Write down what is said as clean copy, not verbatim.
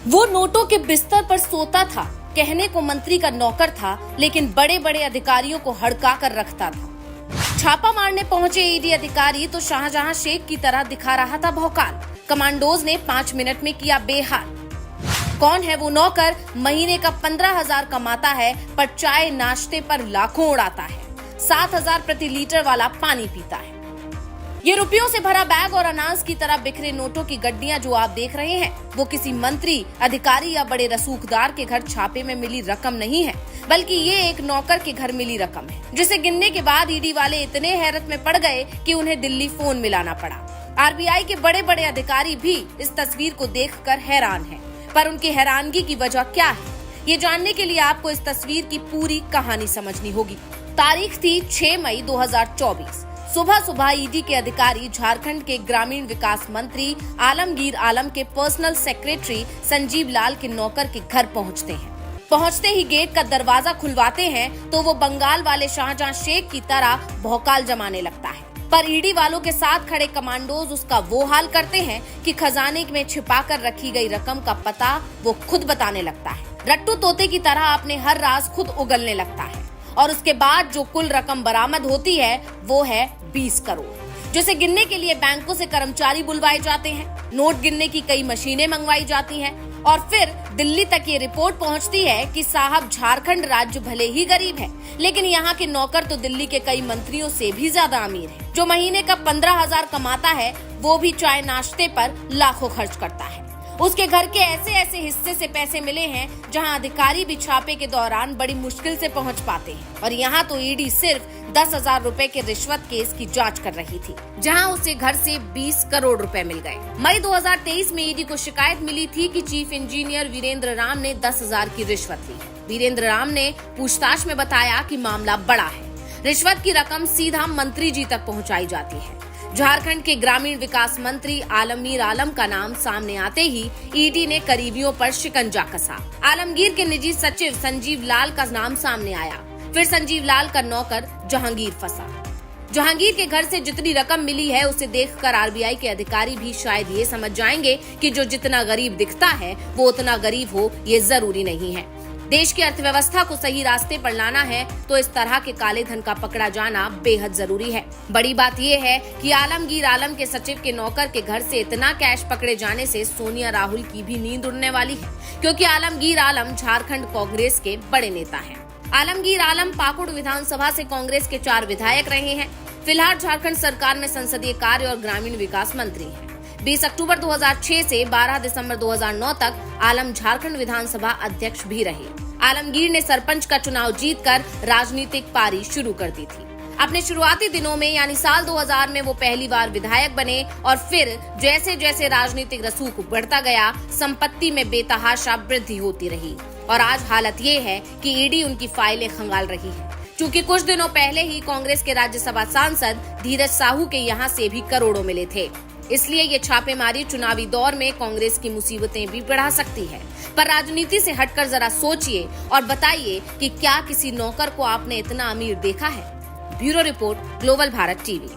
वो नोटों के बिस्तर पर सोता था, कहने को मंत्री का नौकर था, लेकिन बड़े बड़े अधिकारियों को हड़का कर रखता था। छापा मारने पहुंचे ईडी अधिकारी तो शाहजहां शेख की तरह दिखा रहा था भौकाल। कमांडोज ने 5 मिनट में किया बेहाल। कौन है वो नौकर? महीने का 15,000 कमाता है, पर चाय नाश्ते पर लाखों उड़ाता है। 7,000 प्रति लीटर वाला पानी पीता है। ये रुपयों से भरा बैग और अनाज की तरह बिखरे नोटों की गड्डियां जो आप देख रहे हैं, वो किसी मंत्री, अधिकारी या बड़े रसूखदार के घर छापे में मिली रकम नहीं है, बल्कि ये एक नौकर के घर मिली रकम है, जिसे गिनने के बाद ईडी वाले इतने हैरत में पड़ गए कि उन्हें दिल्ली फोन मिलाना पड़ा। आरबीआई के बड़े बड़े अधिकारी भी इस तस्वीर को देखकर हैरान हैं, पर उनकी हैरानगी की वजह क्या है, ये जानने के लिए आपको इस तस्वीर की पूरी कहानी समझनी होगी। तारीख थी 6 मई 2024। सुबह ईडी के अधिकारी झारखंड के ग्रामीण विकास मंत्री आलमगीर आलम के पर्सनल सेक्रेटरी संजीव लाल के नौकर के घर पहुंचते हैं। पहुंचते ही गेट का दरवाजा खुलवाते हैं तो वो बंगाल वाले शाहजहां शेख की तरह भौकाल जमाने लगता है, पर ईडी वालों के साथ खड़े कमांडोज उसका वो हाल करते हैं कि खजाने में छिपाकर रखी गई रकम का पता वो खुद बताने लगता है। रट्टू तोते की तरह अपने हर राज खुद उगलने लगता है और उसके बाद जो कुल रकम बरामद होती है वो है 20 करोड़, जिसे गिनने के लिए बैंकों से कर्मचारी बुलवाए जाते हैं, नोट गिनने की कई मशीनें मंगवाई जाती हैं और फिर दिल्ली तक ये रिपोर्ट पहुंचती है कि साहब, झारखंड राज्य भले ही गरीब है, लेकिन यहाँ के नौकर तो दिल्ली के कई मंत्रियों से भी ज्यादा अमीर है। जो महीने का 15,000 कमाता है, वो भी चाय नाश्ते पर लाखों खर्च करता है। उसके घर के ऐसे ऐसे हिस्से से पैसे मिले हैं जहां अधिकारी भी छापे के दौरान बड़ी मुश्किल से पहुंच पाते हैं, और यहाँ तो ईडी सिर्फ 10,000 रुपए के रिश्वत केस की जांच कर रही थी, जहां उसे घर से 20 करोड़ रुपए मिल गए। मई 2023 में ईडी को शिकायत मिली थी कि चीफ इंजीनियर वीरेंद्र राम ने 10,000 की रिश्वत ली। वीरेंद्र राम ने पूछताछ में बताया कि मामला बड़ा है। रिश्वत की रकम सीधा मंत्री जी तक पहुँचाई जाती है। झारखंड के ग्रामीण विकास मंत्री आलमगीर आलम का नाम सामने आते ही ईडी ने करीबियों पर शिकंजा कसा। आलमगीर के निजी सचिव संजीव लाल का नाम सामने आया, फिर संजीव लाल का नौकर जहांगीर फंसा। जहांगीर के घर से जितनी रकम मिली है उसे देखकर आरबीआई के अधिकारी भी शायद ये समझ जाएंगे कि जो जितना गरीब दिखता है वो उतना गरीब हो, ये जरूरी नहीं है। देश की अर्थव्यवस्था को सही रास्ते पर लाना है तो इस तरह के काले धन का पकड़ा जाना बेहद जरूरी है। बड़ी बात यह है कि आलमगीर आलम के सचिव के नौकर के घर से इतना कैश पकड़े जाने से सोनिया राहुल की भी नींद उड़ने वाली है, क्योंकि आलमगीर आलम झारखंड कांग्रेस के बड़े नेता हैं। आलमगीर आलम पाकुड़ विधानसभा से कांग्रेस के 4 विधायक रहे हैं। फिलहाल झारखंड सरकार में संसदीय कार्य और ग्रामीण विकास मंत्री हैं। 20 अक्टूबर 2006 से 12 दिसंबर 2009 तक आलम झारखंड विधानसभा अध्यक्ष भी रहे। आलमगीर ने सरपंच का चुनाव जीतकर राजनीतिक पारी शुरू कर दी थी। अपने शुरुआती दिनों में यानी साल 2000 में वो पहली बार विधायक बने और फिर जैसे जैसे राजनीतिक रसूख बढ़ता गया, संपत्ति में बेतहाशा वृद्धि होती रही और आज हालत ये है कि ईडी उनकी फाइलें खंगाल रही है। चूँकि कुछ दिनों पहले ही कांग्रेस के राज्यसभा सांसद धीरज साहू के यहाँ से भी करोड़ों मिले थे, इसलिए ये छापेमारी चुनावी दौर में कांग्रेस की मुसीबतें भी बढ़ा सकती है। पर राजनीति से हटकर जरा सोचिए और बताइए कि क्या किसी नौकर को आपने इतना अमीर देखा है? Bureau report, global Bharat TV.